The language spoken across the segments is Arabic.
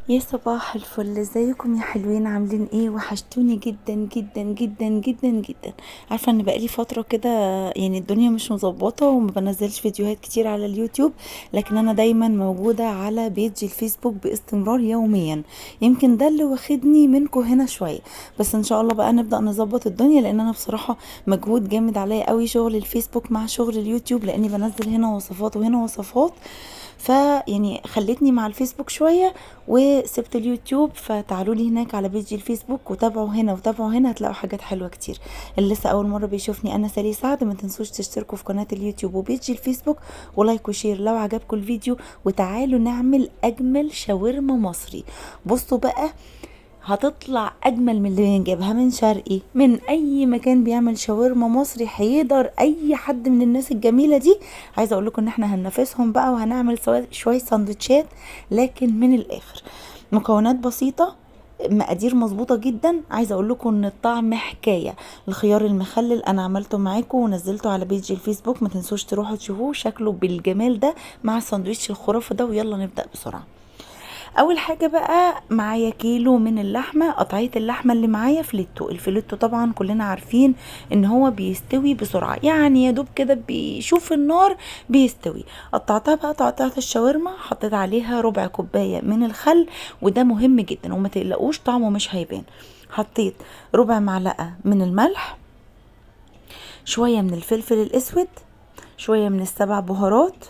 يا صباح الفل، ازيكم يا حلوين؟ عاملين ايه؟ وحشتوني جدا جدا جدا جدا جدا. عارفه ان بقالي فتره كده، يعني الدنيا مش مظبطه وما بنزلش فيديوهات كتير على اليوتيوب، لكن انا دايما موجوده على بيج الفيسبوك باستمرار يوميا. يمكن ده اللي واخدني منكم هنا شويه، بس ان شاء الله بقى نبدا نظبط الدنيا، لان انا بصراحه مجهود جامد عليا قوي شغل الفيسبوك مع شغل اليوتيوب، لاني بنزل هنا وصفات وهنا وصفات. فيعني خلتني مع الفيسبوك شوية وسبت اليوتيوب، فتعالوا لي هناك على بيجي الفيسبوك وتابعوا هنا وتابعوا هنا، هتلاقوا حاجات حلوة كتير. اللي لسه اول مرة بيشوفني، انا سالي سعد، ما تنسوش تشتركوا في قناة اليوتيوب وبيجي الفيسبوك، ولايك وشير لو عجبكم الفيديو. وتعالوا نعمل اجمل شاورما مصري. بصوا بقى، هتطلع اجمل من اللي بنجيبها من شرقي، من اي مكان بيعمل شاورما مصري هيقدر اي حد من الناس الجميله دي. عايزه اقول لكم ان احنا هننافسهم بقى، وهنعمل شويه سندوتشات، لكن من الاخر. مكونات بسيطه، مقادير مظبوطه جدا. عايزه اقول لكم ان الطعم حكايه. الخيار المخلل انا عملته معاكم ونزلته على بيج الفيسبوك، ما تنسوش تروحوا تشوفوه شكله بالجمال ده مع الساندوتش الخرافه ده. ويلا نبدا بسرعه. اول حاجه بقى، معايا كيلو من اللحمه. قطعيه اللحمه اللي معايا فليتو. الفليتو طبعا كلنا عارفين ان هو بيستوي بسرعه، يعني يا دوب كده بيشوف النار بيستوي. قطعتها بقى تقطيعه الشاورما، حطيت عليها ربع كوبايه من الخل، وده مهم جدا وما تقلقوش طعمه مش هيبان. حطيت ربع معلقه من الملح، شويه من الفلفل الاسود، شويه من السبع بهارات،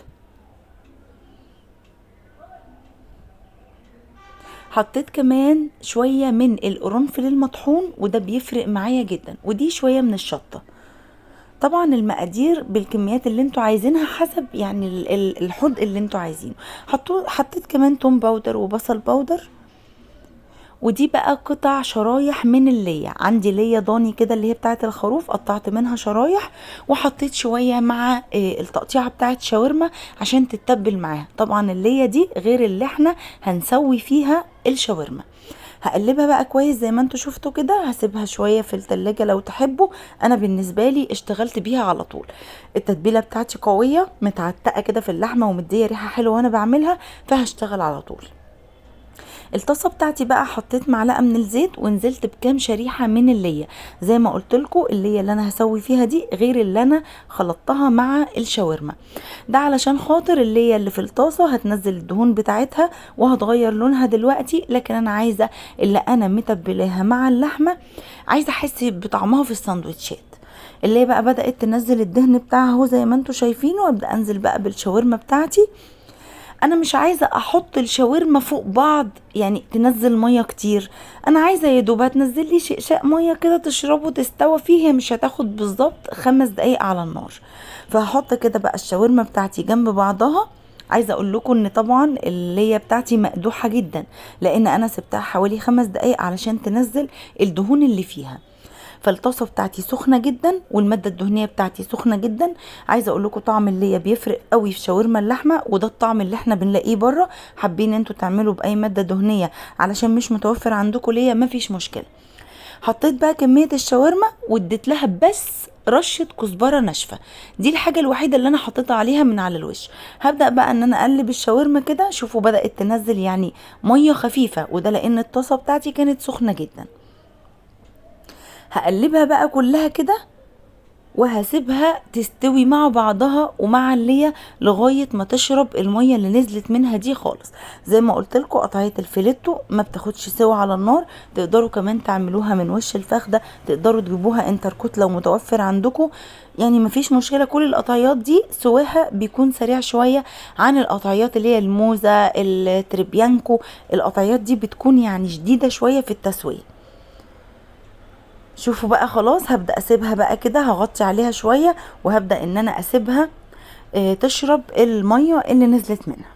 حطيت كمان شوية من القرنفل المطحون وده بيفرق معايا جدا، ودي شوية من الشطة. طبعا المقادير بالكميات اللي انتوا عايزينها حسب يعني الحدق اللي انتوا عايزينه. حطيت كمان توم باودر وبصل باودر. ودي بقى قطع شرايح من اللية، عندي لية ضاني كده اللي هي بتاعت الخروف، قطعت منها شرايح وحطيت شوية مع التقطيعة بتاعت شاورما عشان تتبل معاها. طبعا اللية دي غير اللي احنا هنسوي فيها الشاورما. هقلبها بقى كويس زي ما انتوا شفتوا كده، هسيبها شوية في التلاجة لو تحبوا. انا بالنسبة لي اشتغلت بيها على طول. التتبيلة بتاعتي قوية متعتقة كده في اللحمة ومدية ريحة حلوة وانا بعملها، فهشتغل على طول. الطاسه بتاعتي بقى حطيت معلقه من الزيت ونزلت بكام شريحه من الليه. زي ما قلت لكم، الليه اللي انا هسوي فيها دي غير اللي انا خلطتها مع الشاورما. ده علشان خاطر الليه اللي في الطاسه هتنزل الدهون بتاعتها وهتغير لونها دلوقتي، لكن انا عايزه اللي انا متبلاها مع اللحمه، عايزه احس بطعمها في الساندوتشات. اللي هي بقى بدأت تنزل الدهن بتاعها اهو زي ما انتوا شايفينه، وابدأ انزل بقى بالشاورما بتاعتي. انا مش عايزه احط الشاورما فوق بعض يعني تنزل ميه كتير، انا عايزه يا دوب هتنزل لي شقشاق ميه كده تشربه تستوى فيه، هي مش هتاخد بالظبط 5 دقايق على النار. فهحط كده بقى الشاورما بتاعتي جنب بعضها. عايزه اقول لكم ان طبعا اللي هي بتاعتي مقدوحه جدا، لان انا سبتها حوالي 5 دقايق علشان تنزل الدهون اللي فيها. فالطاسه بتاعتي سخنه جدا والماده الدهنيه بتاعتي سخنه جدا. عايزه اقول لكم طعم اللي بيفرق قوي في شاورما اللحمه، وده الطعم اللي احنا بنلاقيه بره. حابين انتوا تعملوا باي ماده دهنيه علشان مش متوفر عندكم ليا، مفيش مشكله. حطيت بقى كميه الشاورما واديت لها بس رشه كزبره ناشفه، دي الحاجه الوحيده اللي انا حطيتها عليها من على الوش. هبدا بقى ان انا اقلب الشاورما كده، شوفوا بدات تنزل يعني ميه خفيفه، وده لان الطاسه بتاعتي كانت سخنه جدا. هقلبها بقى كلها كده وهسيبها تستوي مع بعضها ومع اللية لغاية ما تشرب المية اللي نزلت منها دي خالص. زي ما قلت لكم، قطعية الفيليتو ما بتاخدش سوا على النار. تقدروا كمان تعملوها من وش الفخدة، تقدروا تجيبوها انتركوت لو متوفر عندكم، يعني مفيش مشكلة. كل القطعيات دي سواها بيكون سريع شوية عن القطعيات اللي هي الموزة التريبيانكو. القطعيات دي بتكون يعني شديدة شوية في التسوية. شوفوا بقى خلاص، هبدأ اسيبها بقى كده، هغطي عليها شوية وهبدأ ان انا اسيبها تشرب المية اللي نزلت منها.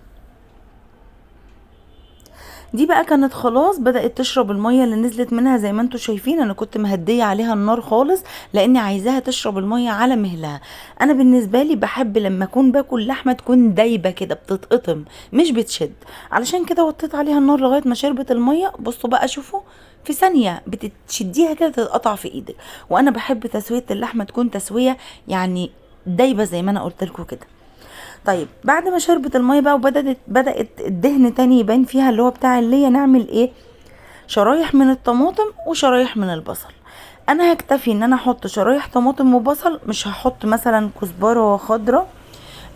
دي بقى كانت خلاص بدأت تشرب المية اللي نزلت منها. زي ما انتوا شايفين انا كنت مهدية عليها النار خالص، لاني عايزاها تشرب المية على مهلها. انا بالنسبة لي بحب لما اكون باكل لحمة تكون دايبة كده بتتقطم مش بتشد، علشان كده وطيت عليها النار لغاية ما شربت المية. بصوا بقى، شوفوا في ثانية بتشديها كده تتقطع في ايدك. وانا بحب تسوية اللحمة تكون تسوية يعني دايبة زي ما انا قلت لكم كده. طيب بعد ما شربت الميه بقى بدأت الدهن تاني يبان فيها اللي هو بتاع اللي نعمل ايه؟ شرايح من الطماطم وشرايح من البصل. انا هكتفي ان انا احط شرايح طماطم وبصل، مش هحط مثلا كزبره خضراء،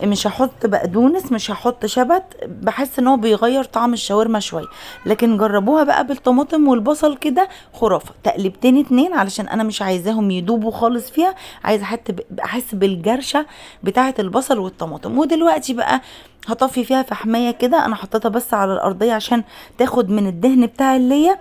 مش هحط بقدونس، مش هحط شبت، بحس ان هو بيغير طعم الشاورما شويه. لكن جربوها بقى بالطماطم والبصل كده خرافه. تقلبتين اتنين علشان انا مش عايزاهم يدوبوا خالص فيها، عايزه احس بالجرشه بتاعه البصل والطماطم. ودلوقتي بقى هطفي فيها فحمايه كده، انا حطيتها بس على الارضيه عشان تاخد من الدهن بتاع اللي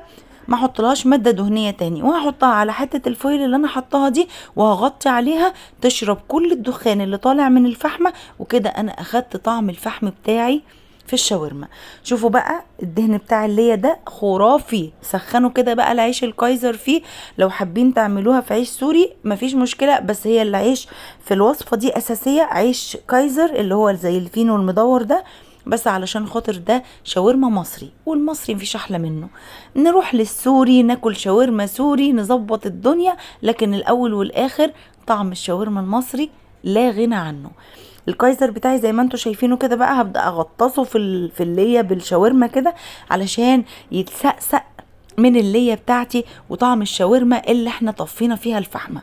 ما احطلهاش ماده دهنيه تاني، وهحطها على حته الفويل اللي انا حطاها دي وهغطي عليها تشرب كل الدخان اللي طالع من الفحمه. وكده انا اخدت طعم الفحم بتاعي في الشاورما. شوفوا بقى الدهن بتاع اللي ده خرافي. سخنوا كده بقى العيش الكايزر فيه، لو حابين تعملوها في عيش سوري مفيش مشكله، بس هي العيش في الوصفه دي اساسيه عيش كايزر اللي هو زي الفينو المدور ده، بس علشان خاطر ده شاورما مصري، والمصري مفيش احلى منه. نروح للسوري ناكل شاورما سوري نظبط الدنيا، لكن الاول والاخر طعم الشاورما المصري لا غنى عنه. الكايزر بتاعي زي ما انتوا شايفينه كده بقى هبدأ اغطسه في اللية بالشاورما كده علشان يتسقسق من اللية بتاعتي وطعم الشاورما اللي احنا طفينا فيها الفحمة.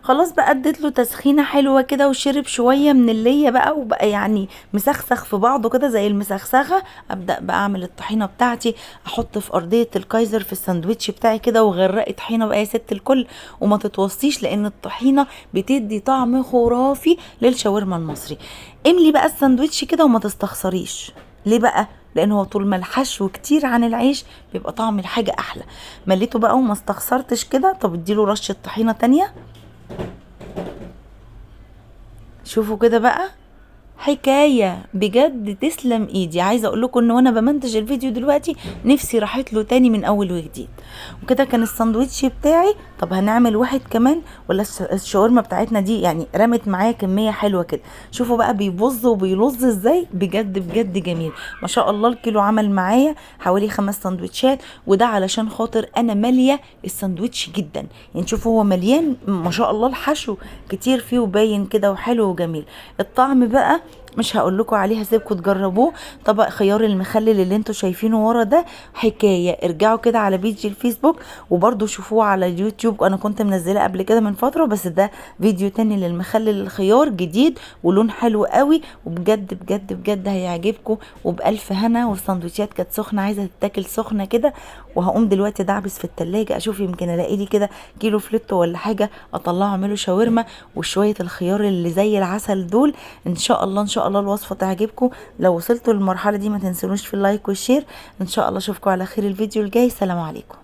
خلاص بقى اديت له تسخينه حلوه كده وشرب شويه من اللي بقى، وبقى يعني مسخسخ في بعضه كده زي المسخسخه. ابدا بقى اعمل الطحينه بتاعتي، احط في ارضيه الكايزر في الساندوتش بتاعي كده وغرقي طحينه بقى يا ست الكل. وما تتوصيش لان الطحينه بتدي طعم خرافي للشاورما المصري. املي بقى الساندوتش كده وما تستخسريش. ليه بقى؟ لان هو طول ما الحشو كتير عن العيش بيبقى طعم الحاجه احلى. مليته بقى وما استخسرتش كده، طب اديله رشه طحينه تانية. شوفوا كده بقى حكايه بجد تسلم ايدي. عايزه اقول لكم ان وانا بمنتج الفيديو دلوقتي نفسي راحت له تاني من اول وجديد. وكده كان الساندوتش بتاعي. طب هنعمل واحد كمان ولا الشاورما بتاعتنا دي يعني رمت معايا كميه حلوه كده. شوفوا بقى بيبظ وبيلظ ازاي، بجد بجد جميل ما شاء الله. الكيلو عمل معايا حوالي 5 ساندوتشات، وده علشان خاطر انا ماليه الساندوتش جدا. يعني شوفوا هو مليان ما شاء الله، الحشو كتير فيه وباين كده وحلو وجميل. الطعم بقى مش هقول لكم عليه، هسيبكم تجربوه. طبق خيار المخلل اللي انتوا شايفينه ورا ده حكايه. ارجعوا كده على بيجي الفيسبوك وبرده شوفوه على اليوتيوب، انا كنت منزله قبل كده من فتره، بس ده فيديو تاني للمخلل الخيار جديد ولون حلو قوي، وبجد بجد بجد هيعجبكم وبألف هنا. والسندوتشات كانت سخنه عايزه تتاكل سخنه كده. وهقوم دلوقتي دعبس في التلاجة اشوف يمكن الاقي لي كده كيلو فليتو ولا حاجه اطلعه اعمله شاورما، وشويه الخيار اللي زي العسل دول. ان شاء الله ان شاء الله الوصفه تعجبكم. لو وصلتوا للمرحله دي ما تنسونوش في اللايك والشير. ان شاء الله اشوفكم على خير الفيديو الجاي. سلام عليكم.